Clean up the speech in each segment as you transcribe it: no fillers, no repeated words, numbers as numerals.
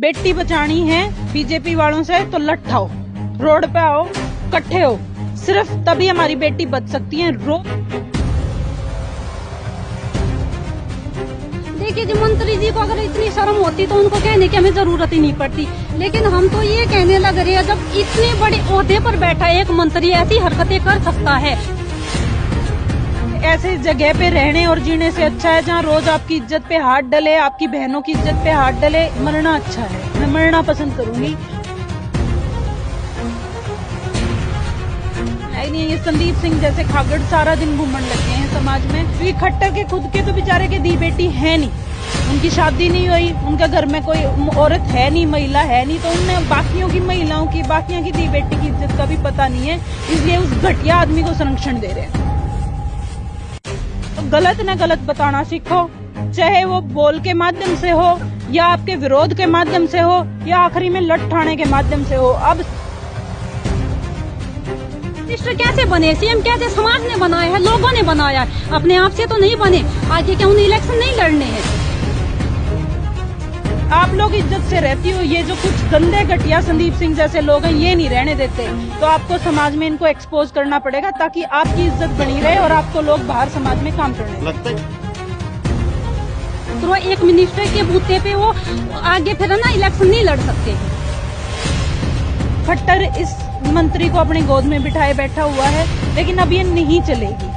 बेटी बचानी है बीजेपी वालों से तो लट्ठाओ, रोड पे आओ, इकट्ठे हो, सिर्फ तभी हमारी बेटी बच सकती है। देखिए जी, मंत्री जी को अगर इतनी शर्म होती तो उनको कहने की हमें जरूरत ही नहीं पड़ती, लेकिन हम तो ये कहने लग रहे हैं जब इतने बड़े ओहदे पर बैठा एक मंत्री ऐसी हरकतें कर सकता है। ऐसे जगह पे रहने और जीने से अच्छा है जहाँ रोज आपकी इज्जत पे हाथ डले, आपकी बहनों की इज्जत पे हाथ डले, मरना अच्छा है। मैं मरना पसंद करूंगी। नहीं, ये संदीप सिंह जैसे खागड़ सारा दिन घूमने लगे हैं समाज में, क्योंकि खट्टर के खुद के तो बेचारे के दी बेटी है नहीं, उनकी शादी नहीं हुई, उनके घर में कोई औरत है नहीं, महिला है नहीं, तो उन्हें बाकियों की महिलाओं की, बाकियों की दी बेटी की इज्जत का भी पता नहीं है, इसलिए उस घटिया आदमी को संरक्षण दे रहे हैं। तो गलत न गलत बताना सीखो, चाहे वो बोल के माध्यम से हो या आपके विरोध के माध्यम से हो या आखिरी में लट्ठाने के माध्यम से हो। अब मिनिस्टर कैसे बने, सीएम कैसे समाज ने बनाया है, लोगों ने बनाया है, अपने आप से तो नहीं बने। आगे क्या उन्हें इलेक्शन नहीं लड़ने हैं? आप लोग इज्जत से रहती हो, ये जो कुछ गंदे घटिया संदीप सिंह जैसे लोग हैं ये नहीं रहने देते, तो आपको समाज में इनको एक्सपोज करना पड़ेगा ताकि आपकी इज्जत बनी रहे और आपको लोग बाहर समाज में काम करने लगते हैं। तो एक मिनिस्टर के बूते पे वो आगे फिर ना इलेक्शन नहीं लड़ सकते। खट्टर इस मंत्री को अपनी गोद में बिठाए बैठा हुआ है, लेकिन अब ये नहीं चलेगी।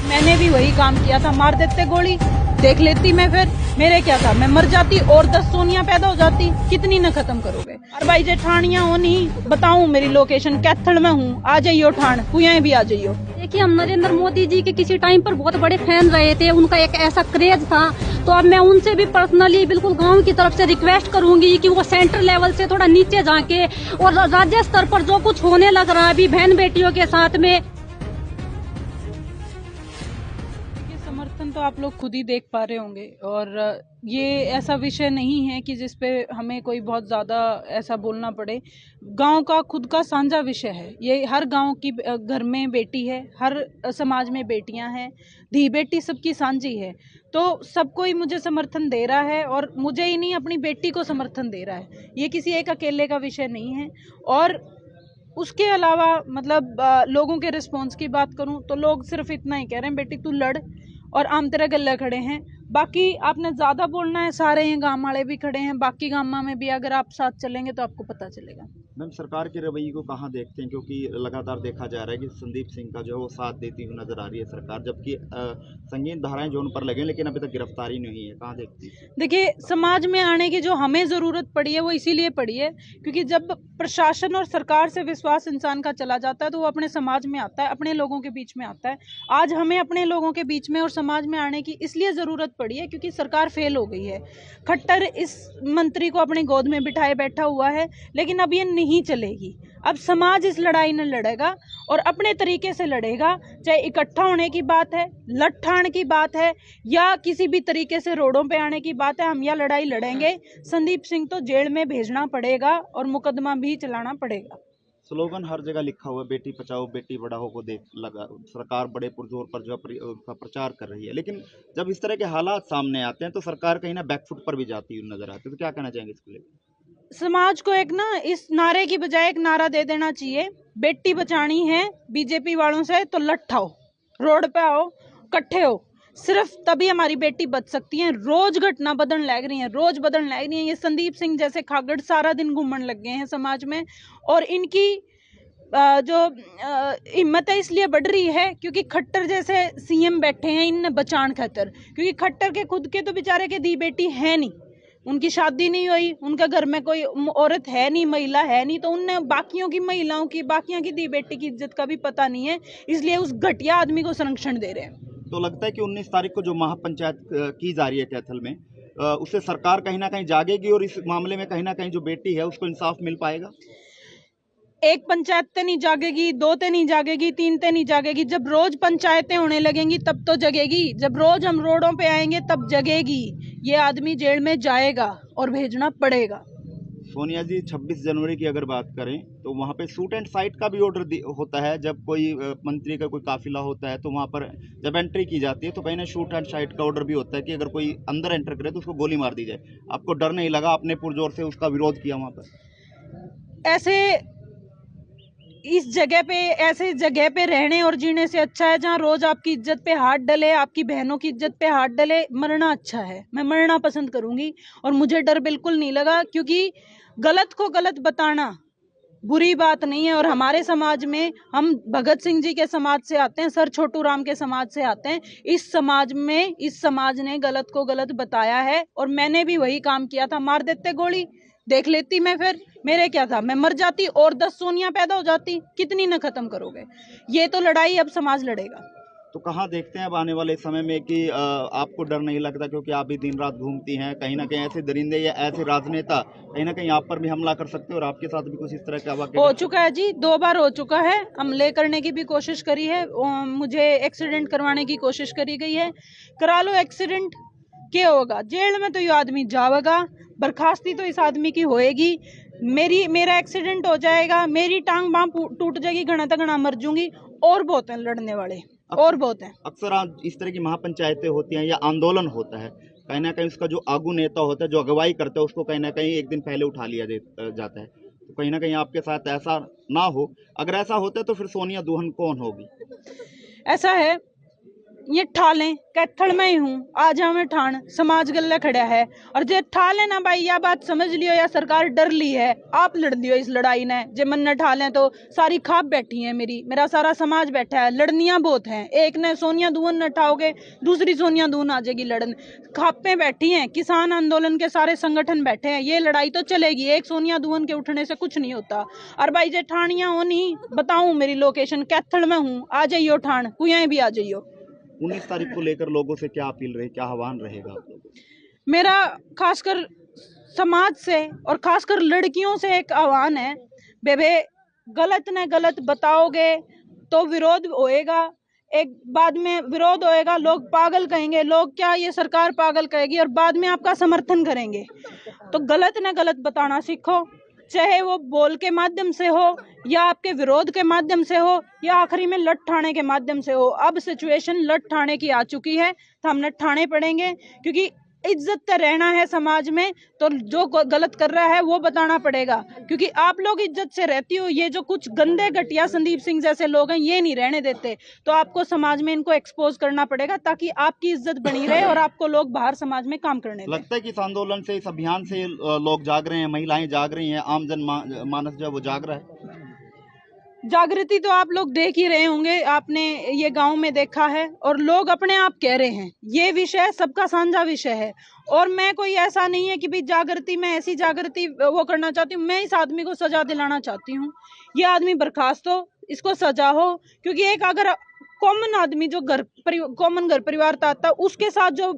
मैंने भी वही काम किया था, मार देते गोली, देख लेती मैं, फिर मेरे क्या था, मैं मर जाती और 10 सोनिया पैदा हो जाती। कितनी न खत्म करोगे। और भाई जेठानियां हो नहीं, बताऊं मेरी लोकेशन कैथल में हूँ, आ जाइयो ठाण, कुएं भी आ जाइयो। देखिए, हम नरेंद्र मोदी जी के किसी टाइम पर बहुत बड़े फैन रहे थे, उनका एक ऐसा क्रेज था, तो अब मैं उनसे भी पर्सनली बिल्कुल गांव की तरफ से रिक्वेस्ट करूंगी कि वो सेंटर लेवल से थोड़ा नीचे जाके और राज्य स्तर पर जो कुछ होने लग रहा है अभी बहन बेटियों के साथ में, समर्थन तो आप लोग खुद ही देख पा रहे होंगे। और ये ऐसा विषय नहीं है कि जिसपे हमें कोई बहुत ज़्यादा ऐसा बोलना पड़े। गांव का खुद का साझा विषय है ये। हर गांव की घर में बेटी है, हर समाज में बेटियां हैं, धी बेटी सबकी साझी है, तो सब कोई मुझे समर्थन दे रहा है और मुझे ही नहीं अपनी बेटी को समर्थन दे रहा है। ये किसी एक अकेले का विषय नहीं है। और उसके अलावा मतलब लोगों के रिस्पॉन्स की बात करूं तो लोग सिर्फ इतना ही कह रहे हैं, बेटी तू लड़, और आम तेरा गले खड़े हैं। बाकी आपने ज़्यादा बोलना है, सारे हैं गाँव वाले भी खड़े हैं, बाकी गाँव में भी अगर आप साथ चलेंगे तो आपको पता चलेगा। मैम, सरकार के रवैये को कहाँ देखते हैं, क्योंकि लगातार देखा जा रहा है कि संदीप सिंह का जो है वो साथ देती हुई नजर आ रही है सरकार, जबकि संगीन धाराएं जो उन पर लगे लेकिन अभी तक गिरफ्तारी नहीं है, कहाँ देखती है? देखिए, समाज में आने की जो हमें ज़रूरत पड़ी है वो इसीलिए पड़ी है क्योंकि जब प्रशासन और सरकार से विश्वास इंसान का चला जाता है तो वो अपने समाज में आता है, अपने लोगों के बीच में आता है। आज हमें अपने लोगों के बीच में और समाज में आने की इसलिए ज़रूरत पड़ी है क्योंकि सरकार फेल हो गई है। खट्टर इस मंत्री को अपनी गोद में बिठाए बैठा हुआ है, लेकिन अब ये नहीं चलेगी। अब समाज इस लड़ाई न लड़ेगा और अपने तरीके से लड़ेगा, चाहे इकट्ठा होने की बात है, लट्ठाण की बात है, या किसी भी तरीके से रोडों पे आने की बात है, हम यह लड़ाई लड़ेंगे। संदीप सिंह तो जेल में भेजना पड़ेगा और मुकदमा भी चलाना पड़ेगा। स्लोगन हर जगह लिखा हुआ है, बेटी बचाओ बेटी पढ़ाओ को देख लगा सरकार बड़े पुरजोर पर जो उसका प्रचार कर रही है, लेकिन जब इस तरह के हालात सामने आते हैं तो सरकार कहीं ना बैकफुट पर भी जाती हुई नजर आती है, तो क्या कहना चाहेंगे इसको लेकर? समाज को एक ना इस नारे की बजाय एक नारा दे देना चाहिए, बेटी बचानी है बीजेपी वालों से तो लट्ठाओ, रोड पे आओ, इकट्ठे हो, सिर्फ तभी हमारी बेटी बच सकती है। रोज घटना बदलने लग रही है, रोज बदलने लग रही है। ये संदीप सिंह जैसे खागड़ सारा दिन घूमने लग गए हैं समाज में, और इनकी जो हिम्मत है इसलिए बढ़ रही है क्योंकि खट्टर जैसे सीएम बैठे हैं इन बचान खातर। क्योंकि खट्टर के खुद के तो बेचारे के दी बेटी है नहीं, उनकी शादी नहीं हुई, उनके घर में कोई औरत है नहीं, महिला है नहीं, तो उन्हें बाकियों की महिलाओं की, बाकियों की दी बेटी की इज्जत का भी पता नहीं है, इसलिए उस घटिया आदमी को संरक्षण दे रहे हैं। तो लगता है कि 19 तारीख को जो महापंचायत की जा रही है कैथल में, उससे सरकार कहीं ना कहीं जागेगी और इस मामले में कहीं ना कहीं जो बेटी है उसको इंसाफ मिल पाएगा? एक पंचायत ते नहीं जागेगी, 2 ते नहीं जागेगी, 3 ते नहीं जागेगी। जब रोज पंचायतें होने लगेंगी तब तो जगेगी। जब रोज हम रोडों पे आएंगे तब जगेगी। ये आदमी जेल में जाएगा और भेजना पड़ेगा। सोनिया जी 26 जनवरी की अगर बात करें तो वहाँ पे शूट एंड साइट का भी ऑर्डर होता है। जब कोई मंत्री का कोई काफिला होता है तो वहाँ पर जब एंट्री की जाती है तो कहीं ना शूट एंड साइट का ऑर्डर भी होता है कि अगर कोई अंदर एंटर करे तो उसको गोली मार दी जाए। आपको डर नहीं लगा? आपने पुरजोर से उसका विरोध किया वहाँ पर? ऐसे ऐसे जगह पे रहने और जीने से अच्छा है जहाँ रोज आपकी इज्जत पे हाथ डले, आपकी बहनों की इज्जत पे हाथ डले। मरना अच्छा है, मैं मरना पसंद करूंगी और मुझे डर बिल्कुल नहीं लगा, क्योंकि गलत को गलत बताना बुरी बात नहीं है। और हमारे समाज में हम भगत सिंह जी के समाज से आते हैं, सर छोटू राम के समाज से आते हैं। इस समाज ने गलत को गलत बताया है और मैंने भी वही काम किया था। मार देते गोली, देख लेती मैं, फिर मेरे क्या था, मैं मर जाती और 10 सोनिया पैदा हो जाती। कितनी न खत्म करोगे? ये तो लड़ाई अब समाज लड़ेगा। तो कहाँ देखते हैं अब आने वाले समय में कि आपको डर नहीं लगता, क्योंकि आप भी दिन रात घूमती हैं, कहीं ना कहीं ऐसे दरिंदे या ऐसे राजनेता कहीं ना कहीं आप पर भी हमला कर सकते हैं और आपके साथ भी कुछ इस तरह का वाकया हो चुका है जी, 2 बार हो चुका है। हमले करने की भी कोशिश करी है, मुझे एक्सीडेंट करवाने की कोशिश करी गई है। करा लो एक्सीडेंट, क्या होगा? जेल में तो ये आदमी जाएगा, बर्खास्ती तो इस आदमी की होएगी। मेरा एक्सीडेंट हो जाएगा, मेरी टांग बांह टूट जाएगी, घना तक घना मर जाऊंगी। और बहुत हैं लड़ने वाले, और बहुत हैं। अक्सर इस तरह की महापंचायतें होती हैं या आंदोलन होता है, कहीं ना कहीं उसका जो आगू नेता होता है, जो अगुवाई करता है, उसको कहीं ना कहीं एक दिन पहले उठा लिया जाता है। तो कहीं ना कहीं आपके साथ ऐसा ना हो। अगर ऐसा होता है तो फिर सोनिया दुल्हन कौन होगी? ऐसा है, ये ठालें कैथल में ही हूँ, आ जाओ मैं ठाण, समाज गले खड़ा है। और जे ठाले ना भाई, या बात समझ लियो, या सरकार डर ली है, आप लड़ लियो इस लड़ाई ने। जे मन न ठालें तो सारी खाप बैठी है, मेरा सारा समाज बैठा है, लड़नियां बहुत हैं। एक ने सोनिया दुल्हन न ठाओगे, दूसरी सोनिया दुल्हन आ जाएगी लड़न। खापें बैठी हैं, किसान आंदोलन के सारे संगठन बैठे हैं, ये लड़ाई तो चलेगी। एक सोनिया दुल्हन के उठने से कुछ नहीं होता। और भाई जे ठाणियां हो नहीं, बताऊं मेरी लोकेशन कैथल में हूँ, आ जाइयो ठाण, कुएं भी आ जाइयो। 19 तारीख को लेकर लोगों से क्या अपील रही, क्या आह्वान रहेगा आप लोगों को? मेरा खासकर समाज से और खासकर लड़कियों से एक आह्वान है, बेबे गलत ने गलत बताओगे तो विरोध होएगा। एक बाद में विरोध होएगा, लोग पागल कहेंगे, लोग क्या ये सरकार पागल कहेगी और बाद में आपका समर्थन करेंगे। तो गलत ने गलत बताना सीखो, चाहे वो बोल के माध्यम से हो या आपके विरोध के माध्यम से हो या आखिरी में लठ ठाणे के माध्यम से हो। अब सिचुएशन लठ ठाणे की आ चुकी है, तो हम लठ ठाणे पड़ेंगे, क्योंकि इज्जत से रहना है समाज में। तो जो गलत कर रहा है वो बताना पड़ेगा, क्योंकि आप लोग इज्जत से रहती हो। ये जो कुछ गंदे घटिया संदीप सिंह जैसे लोग हैं, ये नहीं रहने देते। तो आपको समाज में इनको एक्सपोज करना पड़ेगा, ताकि आपकी इज्जत बनी रहे और आपको लोग बाहर समाज में काम करने दें। लगता है कि इस आंदोलन से, इस अभियान से लोग जाग रहे हैं, महिलाएं जाग रही हैं, आम जन मानस जो है वो जाग रहा है। जागृति तो आप लोग देख ही रहे होंगे, आपने ये गांव में देखा है और लोग अपने आप कह रहे हैं। ये विषय सबका साझा विषय है और मैं कोई ऐसा नहीं है कि भाई जागृति में ऐसी जागृति वो करना चाहती हूँ। मैं इस आदमी को सजा दिलाना चाहती हूँ। ये आदमी बर्खास्त हो, इसको सजा हो, क्योंकि एक अगर कॉमन आदमी जो कॉमन घर परिवार था उसके साथ जो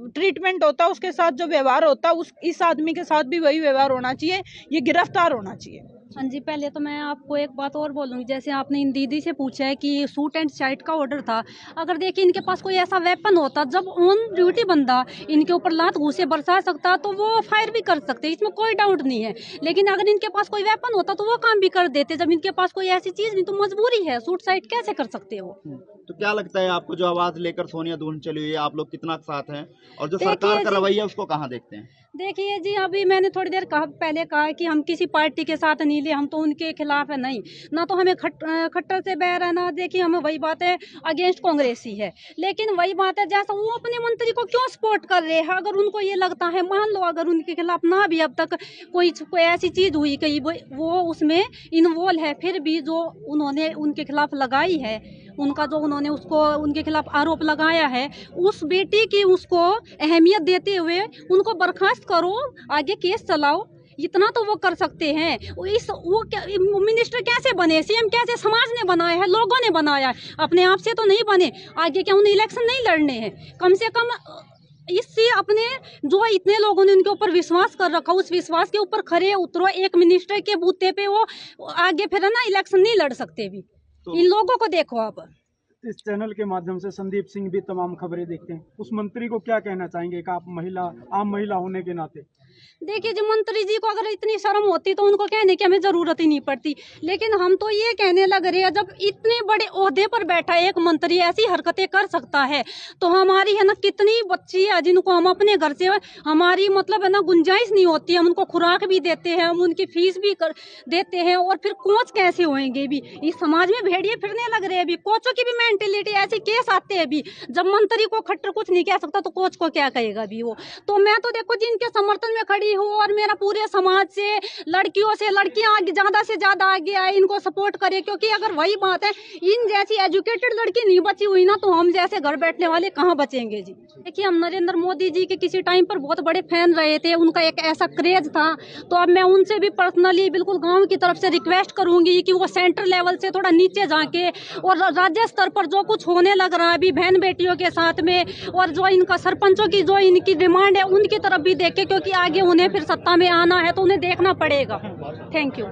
ट्रीटमेंट होता, उसके साथ जो व्यवहार होता, इस आदमी के साथ भी वही व्यवहार होना चाहिए। ये गिरफ्तार होना चाहिए। हाँ जी, पहले तो मैं आपको एक बात और बोलूँगी। जैसे आपने इन दीदी से पूछा है कि शूट एंड साइट का ऑर्डर था, अगर देखिए इनके पास कोई ऐसा वेपन होता, जब ऑन ड्यूटी बंदा इनके ऊपर लात घूसे बरसा सकता तो वो फायर भी कर सकते, इसमें कोई डाउट नहीं है। लेकिन अगर इनके पास कोई वेपन होता तो वो काम भी कर देते। जब इनके पास कोई ऐसी चीज़ नहीं तो मजबूरी है, शूट साइट कैसे कर सकते हो? तो क्या लगता है आपको, जो आवाज लेकर सोनिया दुल्हन चली हुई है, आप लोग कितना साथ हैं और जो सरकार का रवैया उसको कहाँ देखते हैं? देखिए जी, अभी मैंने थोड़ी देर पहले कहा कि हम किसी पार्टी के साथ नहीं ले, हम तो उनके खिलाफ है नहीं, ना तो हमें खट्टर से बैर है, ना देखिए हमें वही बात है अगेंस्ट कांग्रेस ही है। लेकिन वही बात है, जैसा वो अपने मंत्री को क्यों सपोर्ट कर रहे हैं, अगर उनको ये लगता है, मान लो अगर उनके खिलाफ ना भी अब तक कोई ऐसी चीज़ हुई कहीं वो उसमें इन्वॉल्व है, फिर भी जो उन्होंने उनके खिलाफ लगाई है, उनका जो उन्होंने उसको उनके खिलाफ आरोप लगाया है, उस बेटी की उसको अहमियत देते हुए उनको बर्खास्त करो, आगे केस चलाओ, इतना तो वो कर सकते हैं। वो मिनिस्टर कैसे बने, सीएम कैसे समाज ने बनाया है, लोगों ने बनाया है, अपने आप से तो नहीं बने। आगे क्या उन्हें इलेक्शन नहीं लड़ने हैं? कम से कम इससे अपने जो इतने लोगों ने उनके ऊपर विश्वास कर रखा, उस विश्वास के ऊपर खरे उतरो। एक मिनिस्टर के बूते पे वो आगे फिर ना इलेक्शन नहीं लड़ सकते भी। तो इन लोगों को देखो आप। इस चैनल के माध्यम से संदीप सिंह भी तमाम खबरें देखते हैं, उस मंत्री को क्या कहना चाहेंगे कि आप आम महिला होने के नाते? देखिए जी, मंत्री जी को अगर इतनी शर्म होती तो उनको कहने की हमें जरूरत ही नहीं पड़ती, लेकिन हम तो ये कहने लग रहे हैं जब इतने बड़े ओहदे पर बैठा एक मंत्री ऐसी हरकतें कर सकता है तो हमारी है ना कितनी बच्ची है जिनको हम अपने घर से हमारी मतलब है ना गुंजाइश नहीं होती है, हम उनको खुराक भी देते हैं, हम उनकी फीस भी देते हैं और फिर कोच कैसे होंगे भी। इस समाज में भेड़िए फिरने लग रहे हैं भी, कोचों की भी मेंटेलिटी ऐसी केस आते हैं भी, जब मंत्री को खट्टर कुछ नहीं कह सकता तो कोच को क्या कहेगा भी वो। तो मैं तो देखो जिनके समर्थन में खड़ी हूँ और मेरा पूरे समाज से लड़कियों से लड़कियां आगे ज्यादा से ज्यादा आगे आए, इनको सपोर्ट करे, क्योंकि अगर वही बात है इन जैसी एजुकेटेड लड़की नहीं बची हुई ना तो हम जैसे घर बैठने वाले कहाँ बचेंगे जी। देखिए हम नरेंद्र मोदी जी के किसी टाइम पर बहुत बड़े फैन रहे थे, उनका एक ऐसा क्रेज था, तो अब मैं उनसे भी पर्सनली बिल्कुल गांव की तरफ से रिक्वेस्ट करूंगी कि वो सेंटर लेवल से थोड़ा नीचे जाके और राज्य स्तर पर जो कुछ होने लग रहा है अभी बहन बेटियों के साथ में और जो इनका सरपंचों की जो इनकी डिमांड है उनकी तरफ भी देखे, क्योंकि आगे उन्हें फिर सत्ता में आना है तो उन्हें देखना पड़ेगा। Thank you.